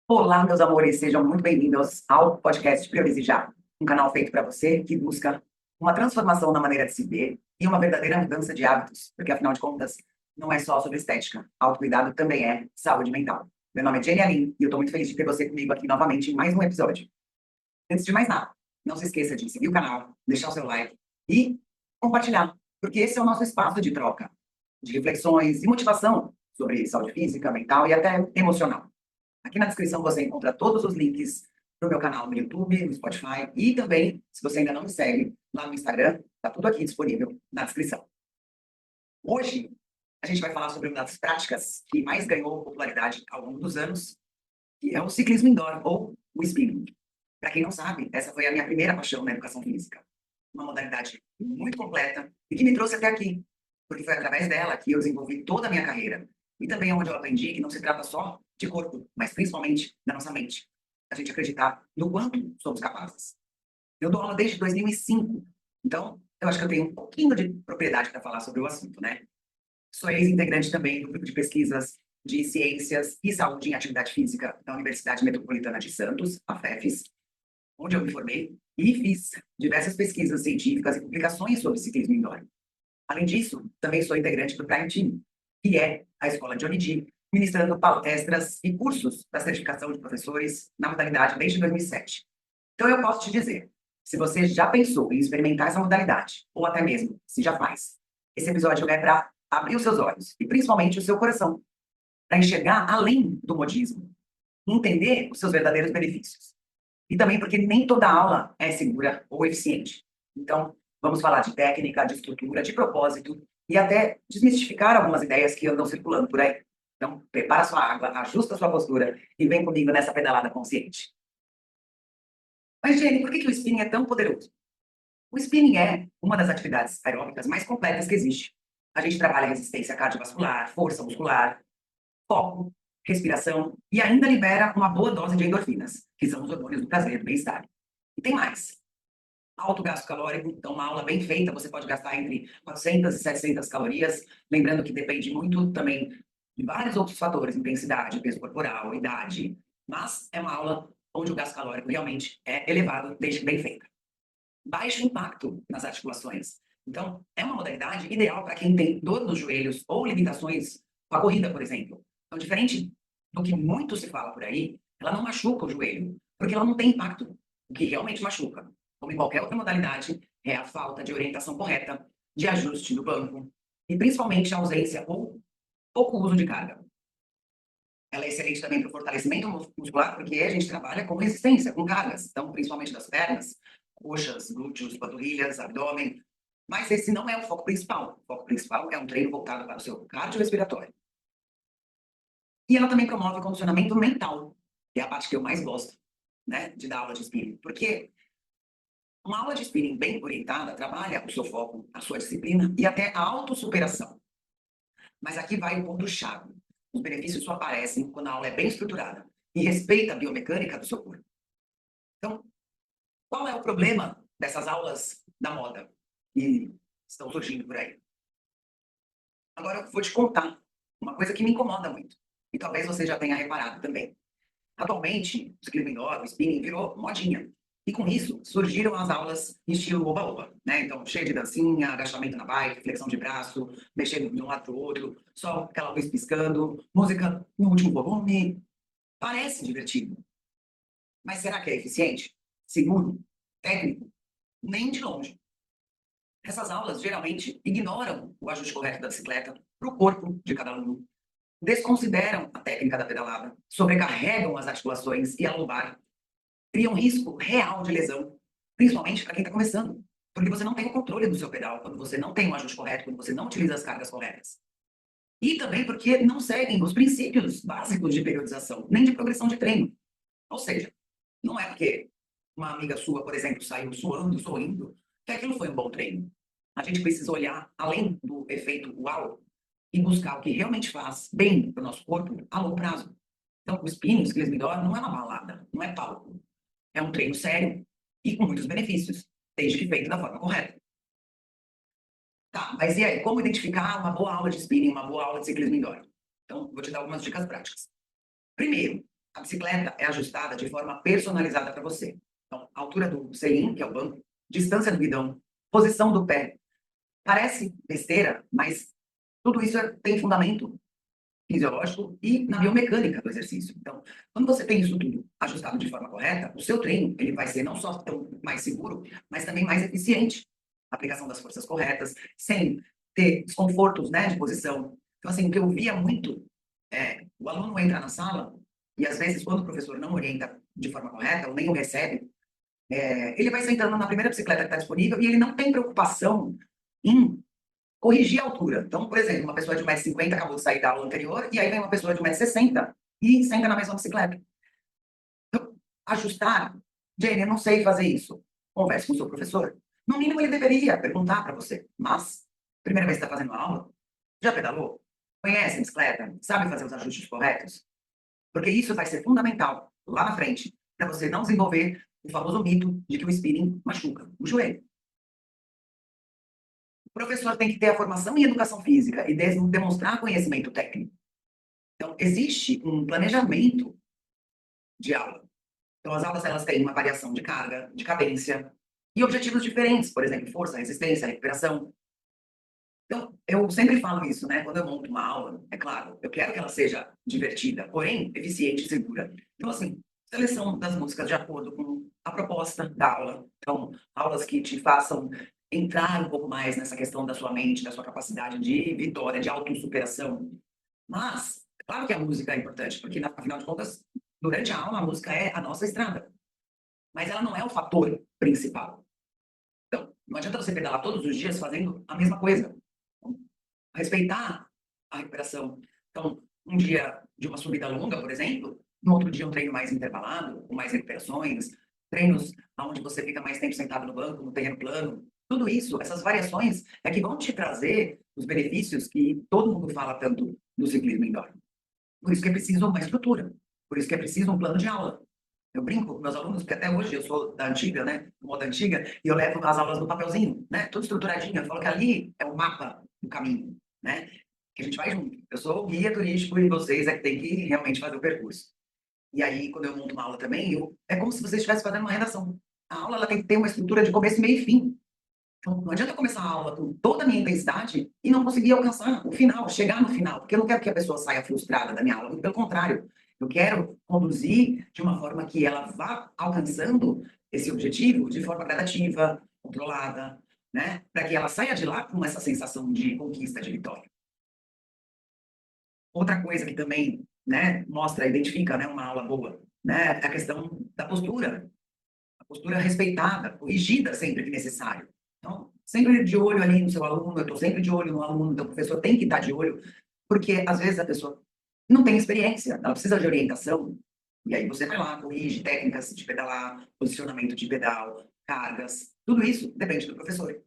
Olá, meus amores, sejam muito bem-vindos ao podcast Priorize Já, um canal feito para você que busca uma transformação na maneira de se ver e uma verdadeira mudança de hábitos, porque afinal de contas, não é só sobre estética, autocuidado também é saúde mental. Meu nome é Jenny Aline e eu estou muito feliz de ter você comigo aqui novamente em mais um episódio. Antes de mais nada, não se esqueça de seguir o canal, deixar o seu like e compartilhar, porque esse é o nosso espaço de troca, de reflexões e motivação sobre saúde física, mental e até emocional. Aqui na descrição você encontra todos os links para o meu canal no YouTube, no Spotify e também, se você ainda não me segue, lá no Instagram, está tudo aqui disponível na descrição. Hoje, a gente vai falar sobre uma das práticas que mais ganhou popularidade ao longo dos anos, que é o ciclismo indoor, ou o spinning. Para quem não sabe, essa foi a minha primeira paixão na educação física. Uma modalidade muito completa e que me trouxe até aqui, porque foi através dela que eu desenvolvi toda a minha carreira. E também é onde eu aprendi que não se trata só de corpo, mas principalmente da nossa mente. A gente acreditar no quanto somos capazes. Eu dou aula desde 2005, então eu acho que eu tenho um pouquinho de propriedade para falar sobre o assunto, né? Sou ex-integrante também do grupo de pesquisas de ciências e saúde em atividade física da Universidade Metropolitana de Santos, a FEFES, onde eu me formei e fiz diversas pesquisas científicas e publicações sobre ciclismo indoor. Além disso, também sou integrante do Prime Team, que é a escola Johnny D, ministrando palestras e cursos da certificação de professores na modalidade desde 2007. Então, eu posso te dizer, se você já pensou em experimentar essa modalidade, ou até mesmo se já faz, esse episódio é para abrir os seus olhos e principalmente o seu coração, para enxergar além do modismo, entender os seus verdadeiros benefícios. E também porque nem toda aula é segura ou eficiente. Então, vamos falar de técnica, de estrutura, de propósito e até desmistificar algumas ideias que andam circulando por aí. Então, prepara sua água, ajusta sua postura e vem comigo nessa pedalada consciente. Mas, Jenny, por que o spinning é tão poderoso? O spinning é uma das atividades aeróbicas mais completas que existe. A gente trabalha resistência cardiovascular, força muscular, foco, respiração e ainda libera uma boa dose de endorfinas, que são os hormônios do prazer, do bem-estar. E tem mais. Alto gasto calórico, então uma aula bem feita, você pode gastar entre 400 e 700 calorias, lembrando que depende muito também de vários outros fatores, intensidade, peso corporal, idade, mas é uma aula onde o gasto calórico realmente é elevado, desde que bem feita. Baixo impacto nas articulações. Então, é uma modalidade ideal para quem tem dor nos joelhos ou limitações com a corrida, por exemplo. Então, diferente do que muito se fala por aí, ela não machuca o joelho, porque ela não tem impacto. O que realmente machuca, como em qualquer outra modalidade, é a falta de orientação correta, de ajuste do banco, e principalmente a ausência ou pouco uso de carga. Ela é excelente também para o fortalecimento muscular, porque a gente trabalha com resistência, com cargas, então, principalmente das pernas, coxas, glúteos, panturrilhas, abdômen. Mas esse não é o foco principal. O foco principal é um treino voltado para o seu cardiorrespiratório. E ela também promove o condicionamento mental, que é a parte que eu mais gosto, né, de dar aula de spinning. Porque uma aula de spinning bem orientada trabalha o seu foco, a sua disciplina e até a autossuperação. Mas aqui vai o ponto-chave. Os benefícios só aparecem quando a aula é bem estruturada e respeita a biomecânica do seu corpo. Então, qual é o problema dessas aulas da moda que estão surgindo por aí? Agora eu vou te contar uma coisa que me incomoda muito. E talvez você já tenha reparado também. Atualmente, o ciclismo indoor, o spinning, virou modinha. E com isso, surgiram as aulas em estilo oba-oba, né? Então, cheio de dancinha, agachamento na bike, flexão de braço, mexendo de um lado para o outro, só aquela luz piscando, música no último volume. Parece divertido. Mas será que é eficiente? Seguro? Técnico? Nem de longe. Essas aulas geralmente ignoram o ajuste correto da bicicleta para o corpo de cada aluno, desconsideram a técnica da pedalada, sobrecarregam as articulações e a lombar, criam risco real de lesão, principalmente para quem está começando, porque você não tem o controle do seu pedal quando você não tem o ajuste correto, quando você não utiliza as cargas corretas. E também porque não seguem os princípios básicos de periodização, nem de progressão de treino. Ou seja, não é porque uma amiga sua, por exemplo, saiu suando, sorrindo, que aquilo foi um bom treino. A gente precisa olhar além do efeito uau e buscar o que realmente faz bem para o nosso corpo a longo prazo. Então, o spinning, o ciclismo indoor, não é uma balada, não é palco. É um treino sério e com muitos benefícios, desde que feito da forma correta. Tá, mas e aí, como identificar uma boa aula de spinning, uma boa aula de ciclismo indoor? Então, vou te dar algumas dicas práticas. Primeiro, A bicicleta é ajustada de forma personalizada para você. Então, altura do selim, que é o banco, distância do guidão, posição do pé. Parece besteira, mas tudo isso tem fundamento fisiológico e na biomecânica do exercício. Então, quando você tem isso tudo ajustado de forma correta, o seu treino ele vai ser não só tão mais seguro, mas também mais eficiente. A aplicação das forças corretas, sem ter desconfortos, né, de posição. Então, assim, o que eu via muito é o aluno entra na sala e, às vezes, quando o professor não orienta de forma correta ou nem o recebe, ele vai sentando na primeira bicicleta que está disponível e ele não tem preocupação em corrigir a altura. Então, por exemplo, uma pessoa de 1,50 m acabou de sair da aula anterior, e aí vem uma pessoa de 1,60 m e senta na mesma bicicleta. Então, ajustar, Jenny, eu não sei fazer isso. Converse com o seu professor. No mínimo, ele deveria perguntar para você. Mas, primeira vez que está fazendo a aula, já pedalou? Conhece a bicicleta? Sabe fazer os ajustes corretos? Porque isso vai ser fundamental lá na frente, para você não desenvolver o famoso mito de que o spinning machuca o joelho. O professor tem que ter a formação em educação física e demonstrar conhecimento técnico. Então, existe um planejamento de aula. Então, as aulas elas têm uma variação de carga, de cadência e objetivos diferentes, por exemplo, força, resistência, recuperação. Então, eu sempre falo isso, né? Quando eu monto uma aula, é claro, eu quero que ela seja divertida, porém eficiente e segura. Então, assim, seleção das músicas de acordo com a proposta da aula. Então, aulas que te façam entrar um pouco mais nessa questão da sua mente, da sua capacidade de vitória, de autossuperação. Mas, claro que a música é importante, porque, afinal de contas, durante a aula, a música é a nossa estrada. Mas ela não é o fator principal. Então, não adianta você pedalar todos os dias fazendo a mesma coisa. Então, respeitar a recuperação. Então, um dia de uma subida longa, por exemplo, no outro dia um treino mais intervalado, com mais recuperações, treinos onde você fica mais tempo sentado no banco, no terreno plano. Tudo isso, essas variações, é que vão te trazer os benefícios que todo mundo fala tanto do ciclismo indoor. Por isso que é preciso uma estrutura. Por isso que é preciso um plano de aula. Eu brinco com meus alunos, porque até hoje eu sou da antiga, né? Moda antiga, e eu levo as aulas no papelzinho, né? Tudo estruturadinho. Eu falo que ali é o mapa do caminho, né? Que a gente vai junto. Eu sou o guia turístico e vocês é que tem que realmente fazer o percurso. E aí, quando eu monto uma aula também, é como se você estivesse fazendo uma redação. A aula ela tem que ter uma estrutura de começo, meio e fim. Então, não adianta eu começar a aula com toda a minha intensidade e não conseguir alcançar o final, chegar no final, porque eu não quero que a pessoa saia frustrada da minha aula, muito pelo contrário. Eu quero conduzir de uma forma que ela vá alcançando esse objetivo de forma gradativa, controlada, né? Para que ela saia de lá com essa sensação de conquista, de vitória. Outra coisa que também, né, mostra, identifica, né, uma aula boa, né, é a questão da postura. A postura respeitada, corrigida sempre que necessário. Então, sempre de olho ali no seu aluno, eu estou sempre de olho no aluno, então o professor tem que estar de olho, porque às vezes a pessoa não tem experiência, ela precisa de orientação, e aí você vai lá, corrige técnicas de pedalar, posicionamento de pedal, cargas, tudo isso depende do professor.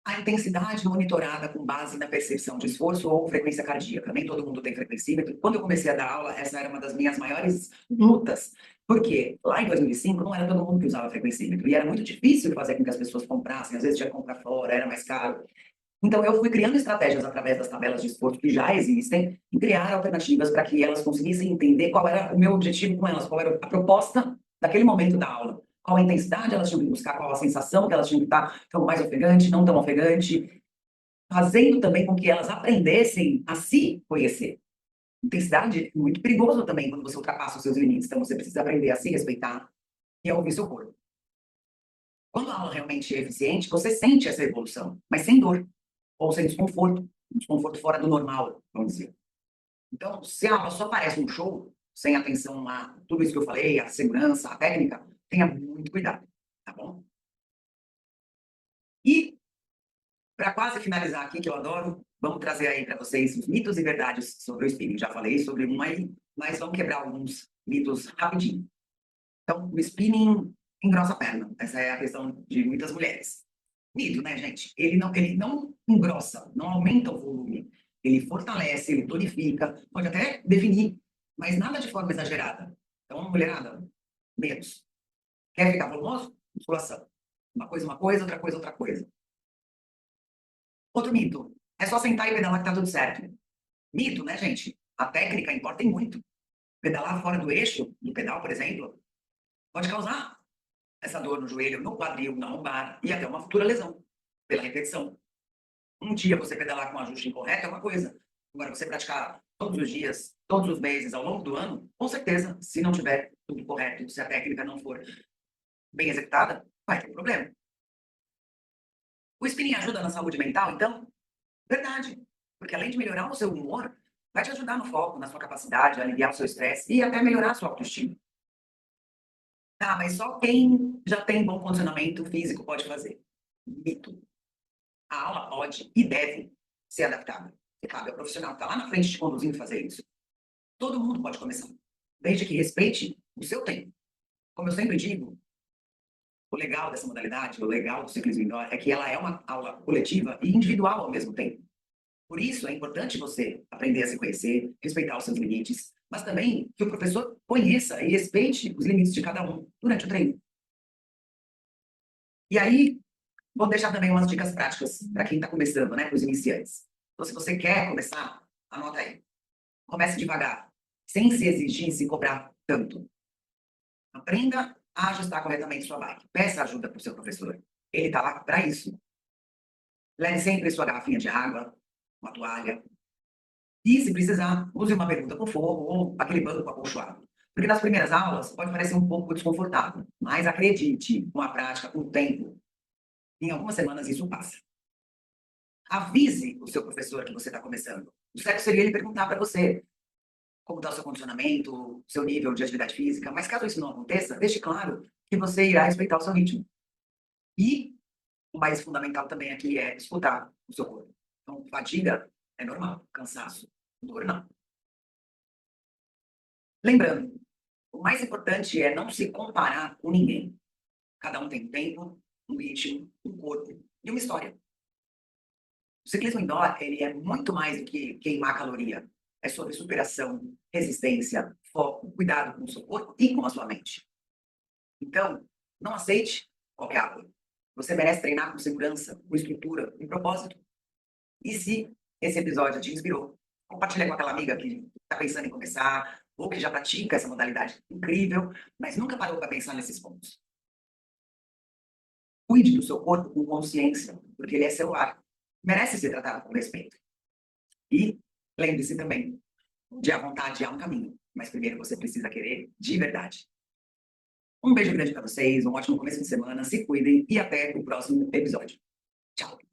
A intensidade monitorada com base na percepção de esforço ou frequência cardíaca. Nem todo mundo tem frequencímetro. Quando eu comecei a dar aula, essa era uma das minhas maiores lutas. Porque lá em 2005 não era todo mundo que usava frequencímetro. E era muito difícil fazer com que as pessoas comprassem. Às vezes tinha que comprar fora, era mais caro. Então eu fui criando estratégias através das tabelas de esforço que já existem e criar alternativas para que elas conseguissem entender qual era o meu objetivo com elas, qual era a proposta daquele momento da aula. Qual a intensidade elas tinham que buscar, qual a sensação que elas tinham que estar tão mais ofegante, não tão ofegante, fazendo também com que elas aprendessem a se conhecer. Intensidade é muito perigoso também quando você ultrapassa os seus limites, então você precisa aprender a se respeitar e a ouvir seu corpo. Quando a aula realmente é eficiente, você sente essa evolução, mas sem dor ou sem desconforto, um desconforto fora do normal, vamos dizer. Então, se a aula só parece um show, sem atenção a tudo isso que eu falei, a segurança, a técnica, tenha muito cuidado, tá bom? E, para quase finalizar aqui, que eu adoro, vamos trazer aí para vocês os mitos e verdades sobre o spinning. Já falei sobre um aí, mas vamos quebrar alguns mitos rapidinho. Então, o spinning engrossa a perna. Essa é a questão de muitas mulheres. Mito, né, gente? Ele não engrossa, não aumenta o volume. Ele fortalece, ele tonifica, pode até definir, mas nada de forma exagerada. Então, mulherada, menos. Quer ficar volumoso? Musculação. Uma coisa, outra coisa, outra coisa. Outro mito. É só sentar e pedalar que tá tudo certo. Mito, né, gente? A técnica importa e muito. Pedalar fora do eixo do pedal, por exemplo, pode causar essa dor no joelho, no quadril, na lombar e até uma futura lesão pela repetição. Um dia você pedalar com um ajuste incorreto é uma coisa. Agora, você praticar todos os dias, todos os meses, ao longo do ano, com certeza, se não tiver tudo correto, se a técnica não for bem executada, vai ter problema. O spinning ajuda na saúde mental, então? Verdade. Porque além de melhorar o seu humor, vai te ajudar no foco, na sua capacidade, a aliviar o seu estresse e até melhorar a sua autoestima. Ah, mas só quem já tem bom condicionamento físico pode fazer. Mito. A aula pode e deve ser adaptada. E cabe ao profissional que está lá na frente te conduzindo a fazer isso. Todo mundo pode começar, desde que respeite o seu tempo. Como eu sempre digo, o legal dessa modalidade, o legal do ciclismo indoor, é que ela é uma aula coletiva e individual ao mesmo tempo. Por isso, é importante você aprender a se conhecer, respeitar os seus limites, mas também que o professor conheça e respeite os limites de cada um durante o treino. E aí, vou deixar também umas dicas práticas para quem está começando, né, para os iniciantes. Então, se você quer começar, anota aí. Comece devagar, sem se exigir e se cobrar tanto. Aprenda a ajustar corretamente sua bike. Peça ajuda para o seu professor. Ele está lá para isso. Leve sempre sua garrafinha de água, uma toalha. E, se precisar, use uma bermuda com forro ou aquele banco acolchoado. Porque nas primeiras aulas pode parecer um pouco desconfortável, mas acredite, com a prática, com o tempo, em algumas semanas isso passa. Avise o seu professor que você está começando. O certo seria ele perguntar para você como está o seu condicionamento, seu nível de atividade física, mas caso isso não aconteça, deixe claro que você irá respeitar o seu ritmo. E o mais fundamental também aqui é escutar o seu corpo. Então, fadiga é normal, cansaço, dor não. Lembrando, o mais importante é não se comparar com ninguém. Cada um tem um tempo, um ritmo, um corpo e uma história. O ciclismo indoor, ele é muito mais do que queimar caloria. É sobre superação, resistência, foco, cuidado com o seu corpo e com a sua mente. Então, não aceite qualquer apoio. Você merece treinar com segurança, com estrutura, com propósito. E se esse episódio te inspirou, compartilha com aquela amiga que está pensando em começar, ou que já pratica essa modalidade incrível, mas nunca parou para pensar nesses pontos. Cuide do seu corpo com consciência, porque ele é seu lar. Merece ser tratado com respeito. E lembre-se também, de à vontade há um caminho, mas primeiro você precisa querer de verdade. Um beijo grande para vocês, um ótimo começo de semana, se cuidem e até o próximo episódio. Tchau!